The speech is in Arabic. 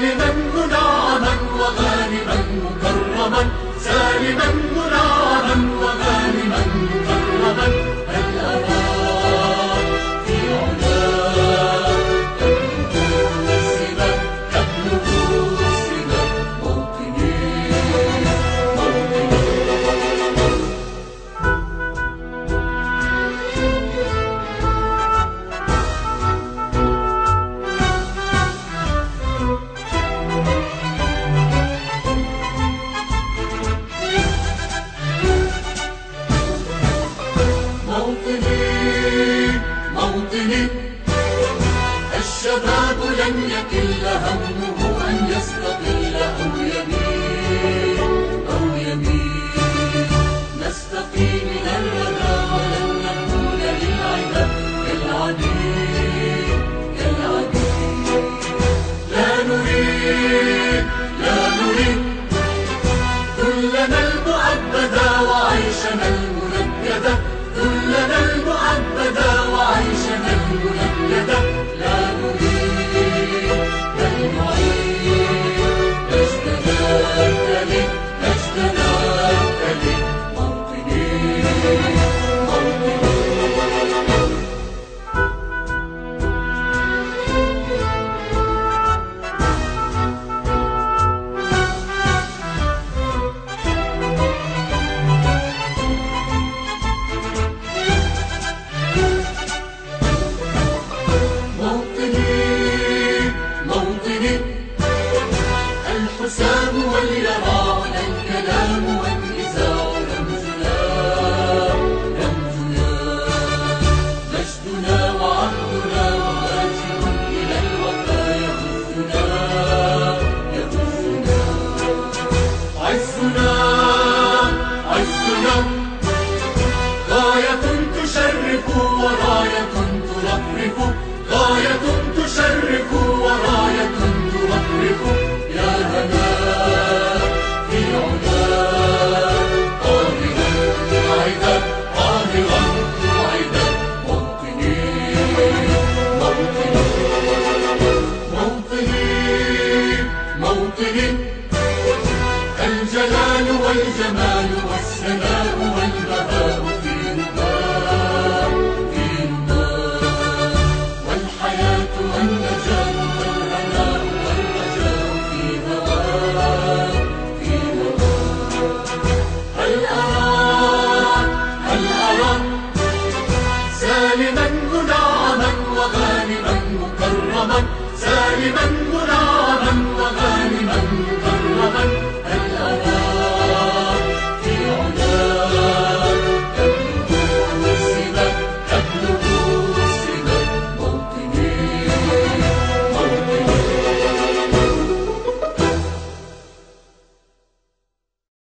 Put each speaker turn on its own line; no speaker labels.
سالما منعما وغانما مكرما، سالما منعما وغانما مكرما. هل أراك في علاك تبلغ السماء، تبلغ السماء موطني موطني. موطني الشباب لن يكل همه أن يستقل أو يميل أو يميل. نستقي من الردى ولن نكون للعباد كالعبيد كالعبيد. لا نريد كلنا المعبدا وعيشنا المنكدا، كلنا المعبدا وعيشنا المنكدا. لا نريد بل نعيد مجدنا التالي، مجدنا التالي موطني موطني. الحسام واليران الكلام والنزاع رمزنا رمزنا. مجدنا وعهدنا وواجب إلى الوفاء يهزنا يهزنا. عزنا عزنا غاية تشرف وراية ترفرف، غاية تشرف وراية ترفرف. يا هنا في علاك قاهرا قاعدا قاهرا قاعدا موطني موطني موطني موطني. الجلال والجمال والسناء والبهاء في رضاك في رضاك. والحياة والنجاة والهناء والرجاء في هواك في هواك. هل أراك سالما منعما وغانما مكرما، سالما